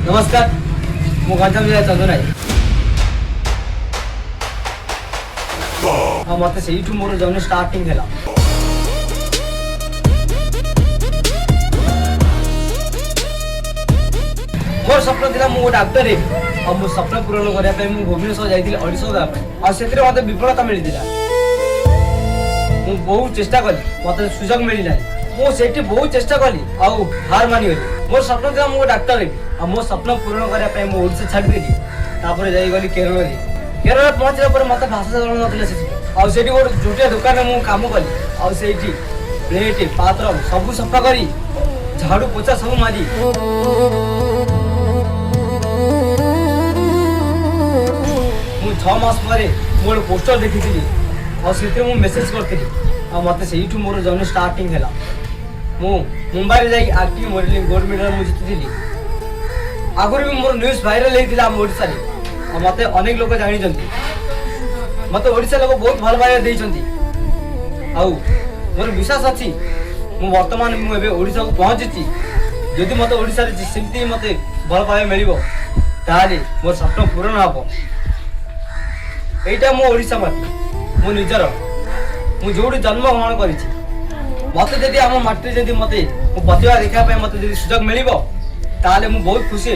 नमस्कार मु गंजाम जिला चंदनाई मत से मोर जर्नी स्टार्टिंग है मोर स्वप्न था मु डाक्टर है मो स्वप्न पूरण करने भुवनेश्वर जाइए ऑडिशन देवाई मत विफलता मिलता बहुत चेष्टा कली मत सुजोग मिलना मुझे बहुत चेष्टा कली आउ हार मानिगली मोर स्वप्न था मु डाक्टर है मो स्वप्न पूरण करने ओडिशा छाड़देली गली केरल पहुंचला मत भाषा जन ना से गोटे जोटिया दुकान में काम कली आई प्लेट पात्र सब सफा कर झाड़ू पोछा सब मारी मु 6 मास पर मोर पोस्टर देखी और मेसेज करी मत से मोर जर्नी स्टार्टिंग है मुंबई जाकि एक्टिंग मॉडलिंग गोल्ड मेडल मुझे जीती आगुरी भी मोर न्यूज वायरल होता ओडिशा रे मत अनेक लोग जानी मत ओडिशा लोग बहुत भल पाइबा आउ मोर विश्वास अच्छी वर्तमान मुझे ओडिशा को पहुंची जदि मत ओडिशा रे सेमती मत भल पाइबा मिल ताले मोर स्वप्न पूरण हम एटा मो ओडिशा माटी मो निजर मु जोड़ी जन्म ग्रहण करी मत जदि आम माटी जदि मत प्रतिभा देखा मत सुजोग मिल ताले मु बहुत खुशी।